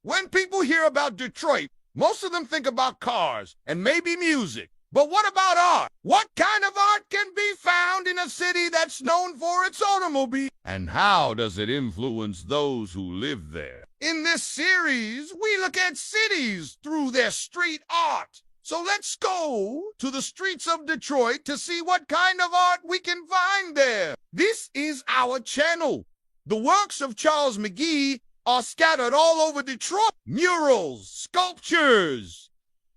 When people hear about Detroit, most of them think about cars and maybe music. But what about art? What kind of art can be found in a city that's known for its automobile? And how does it influence those who live there? In this series, we look at cities through their street art. So let's go to the streets of Detroit to see what kind of art we can find there. This is our channel. The works of Charles McGee are scattered all over Detroit. Murals, sculptures,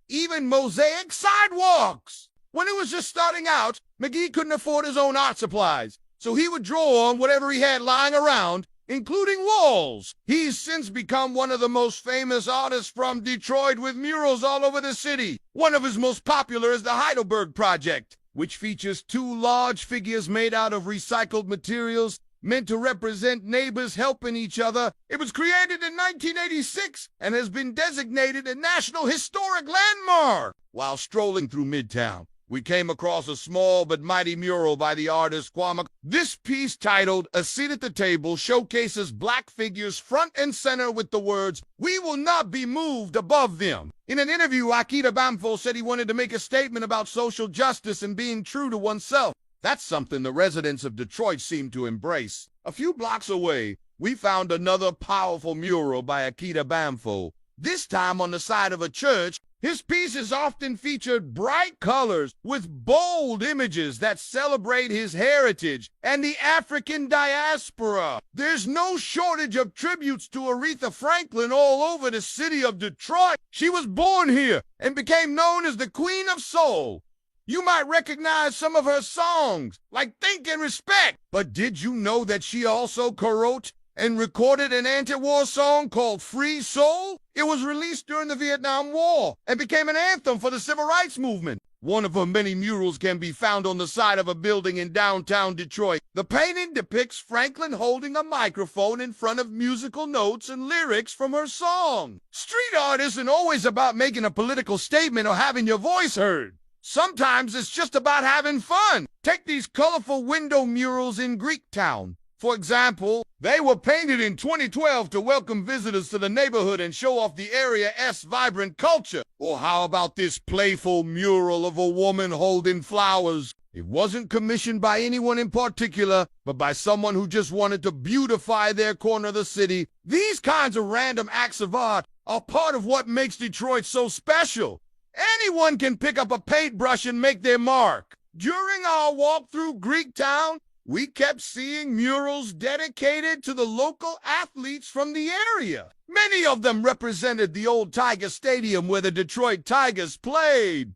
even mosaic sidewalks. When he was just starting out, McGee couldn't afford his own art supplies, so he would draw on whatever he had lying around, including walls. He's since become one of the most famous artists from Detroit with murals all over the city. One of his most popular is the Heidelberg Project, which features two large figures made out of recycled materials meant to represent neighbors helping each other. It was created in 1986 and has been designated a National Historic Landmark. While strolling through Midtown, we came across a small but mighty mural by the artist Kwame. This piece, titled A Seat at the Table, showcases black figures front and center with the words, "We will not be moved," above them. In an interview, Akita Bamfo said he wanted to make a statement about social justice and being true to oneself. That's something the residents of Detroit seem to embrace. A few blocks away, we found another powerful mural by Akita Bamfo, this time on the side of a church. His pieces often featured bright colors with bold images that celebrate his heritage and the African diaspora. There's no shortage of tributes to Aretha Franklin all over the city of Detroit. She was born here and became known as the Queen of Soul. You might recognize some of her songs, like Think and Respect. But did you know that she also co-wrote and recorded an anti-war song called Free Soul? It was released during the Vietnam War and became an anthem for the Civil Rights Movement. One of her many murals can be found on the side of a building in downtown Detroit. The painting depicts Franklin holding a microphone in front of musical notes and lyrics from her song. Street art isn't always about making a political statement or having your voice heard. Sometimes it's just about having fun. Take these colorful window murals in Greektown. For example, they were painted in 2012 to welcome visitors to the neighborhood and show off the area's vibrant culture. Or how about this playful mural of a woman holding flowers? It wasn't commissioned by anyone in particular, but by someone who just wanted to beautify their corner of the city. These kinds of random acts of art are part of what makes Detroit so special. Anyone can pick up a paintbrush and make their mark. During our walk through Greektown, we kept seeing murals dedicated to the local athletes from the area. Many of them represented the old Tiger Stadium where the Detroit Tigers played.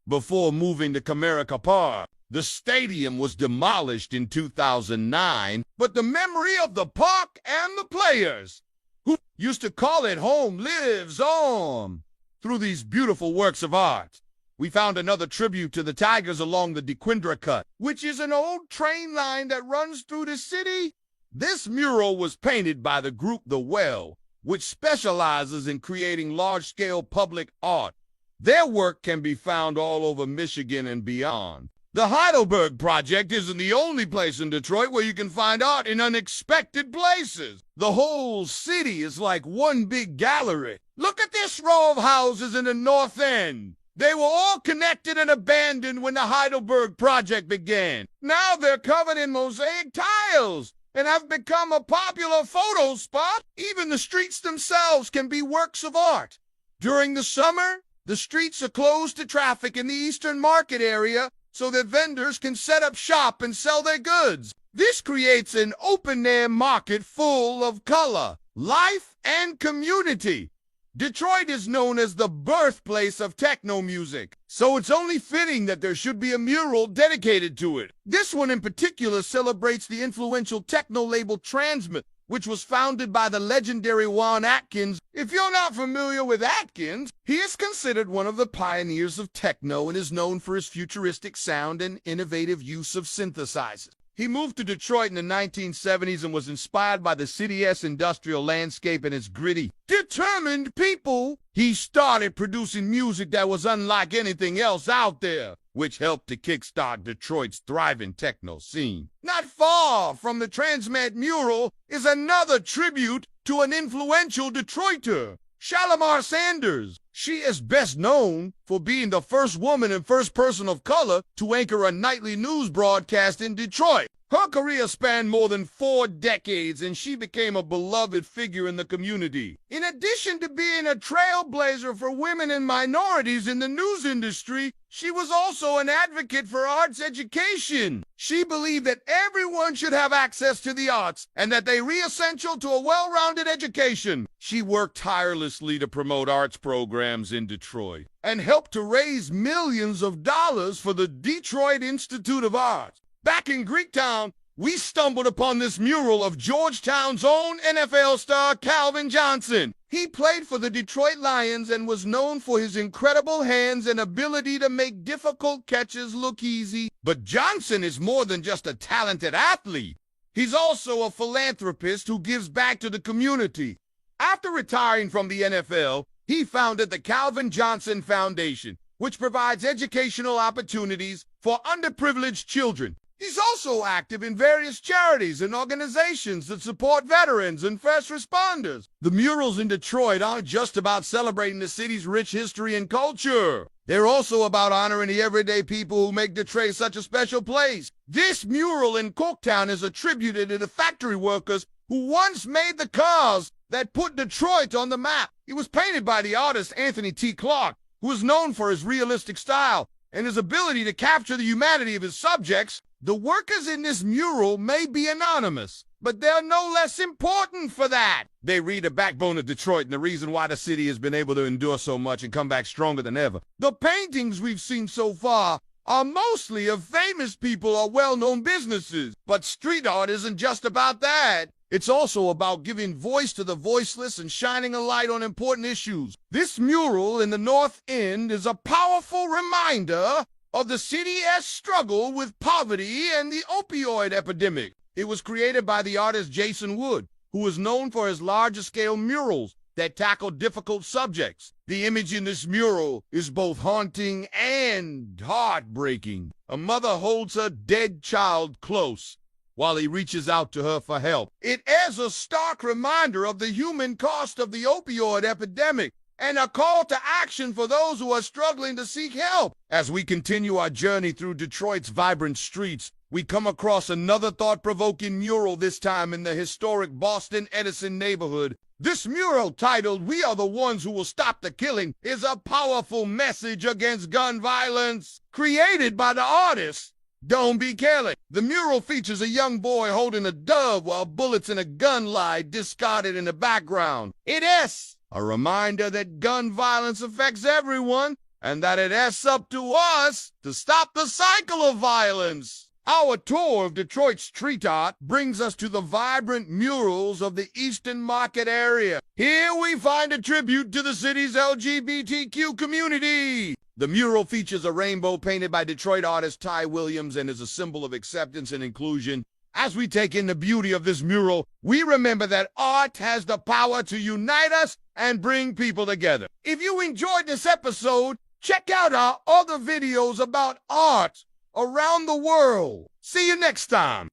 Before moving to Comerica Park, the stadium was demolished in 2009, but the memory of the park and the players, who used to call it home, lives on. Through these beautiful works of art, we found another tribute to the Tigers along the DeQuindra Cut, which is an old train line that runs through the city. This mural was painted by the group The Well, which specializes in creating large-scale public art. Their work can be found all over Michigan and beyond. The Heidelberg Project isn't the only place in Detroit where you can find art in unexpected places. The whole city is like one big gallery. Look at this row of houses in the North End. They were all connected and abandoned when the Heidelberg Project began. Now they're covered in mosaic tiles and have become a popular photo spot. Even the streets themselves can be works of art. During the summer, the streets are closed to traffic in the Eastern Market area so that vendors can set up shop and sell their goods. This creates an open-air market full of color, life, and community. Detroit is known as the birthplace of techno music, so it's only fitting that there should be a mural dedicated to it. This one in particular celebrates the influential techno label Transmit, which was founded by the legendary Juan Atkins. If you're not familiar with Atkins, he is considered one of the pioneers of techno and is known for his futuristic sound and innovative use of synthesizers. He moved to Detroit in the 1970s and was inspired by the city's industrial landscape and its gritty, determined people. He started producing music that was unlike anything else out there, which helped to kickstart Detroit's thriving techno scene. Not far from the Transmat mural is another tribute to an influential Detroiter, Shalimar Sanders. She is best known for being the first woman and first person of color to anchor a nightly news broadcast in Detroit. Her career spanned more than 4 decades, and she became a beloved figure in the community. In addition to being a trailblazer for women and minorities in the news industry, she was also an advocate for arts education. She believed that everyone should have access to the arts and that they were essential to a well-rounded education. She worked tirelessly to promote arts programs in Detroit and helped to raise millions of dollars for the Detroit Institute of Arts. Back in Greektown, we stumbled upon this mural of Georgetown's own NFL star Calvin Johnson. He played for the Detroit Lions and was known for his incredible hands and ability to make difficult catches look easy. But Johnson is more than just a talented athlete. He's also a philanthropist who gives back to the community. After retiring from the NFL, he founded the Calvin Johnson Foundation, which provides educational opportunities for underprivileged children. He's also active in various charities and organizations that support veterans and first responders. The murals in Detroit aren't just about celebrating the city's rich history and culture. They're also about honoring the everyday people who make Detroit such a special place. This mural in Corktown is attributed to the factory workers who once made the cars that put Detroit on the map. It was painted by the artist Anthony T. Clark, who is known for his realistic style and his ability to capture the humanity of his subjects. The workers in this mural may be anonymous, but they're no less important for that. They read the backbone of Detroit and the reason why the city has been able to endure so much and come back stronger than ever. The paintings we've seen so far are mostly of famous people or well-known businesses. But street art isn't just about that. It's also about giving voice to the voiceless and shining a light on important issues. This mural in the North End is a powerful reminder of the city's struggle with poverty and the opioid epidemic. It was created by the artist Jason Wood, who is known for his larger-scale murals that tackle difficult subjects. The image in this mural is both haunting and heartbreaking. A mother holds her dead child close while he reaches out to her for help. It is a stark reminder of the human cost of the opioid epidemic and a call to action for those who are struggling to seek help. As we continue our journey through Detroit's vibrant streets, we come across another thought-provoking mural, this time in the historic Boston Edison neighborhood. This mural, titled "We Are the Ones Who Will Stop the Killing," is a powerful message against gun violence. Created by the artist Don't Be Kelly, the mural features a young boy holding a dove while bullets in a gun lie discarded in the background. It is a reminder that gun violence affects everyone and that it is up to us to stop the cycle of violence. Our tour of Detroit street art brings us to the vibrant murals of the Eastern Market area. Here we find a tribute to the city's LGBTQ community. The mural features a rainbow painted by Detroit artist Ty Williams and is a symbol of acceptance and inclusion. As we take in the beauty of this mural, we remember that art has the power to unite us and bring people together. If you enjoyed this episode, check out our other videos about art around the world. See you next time.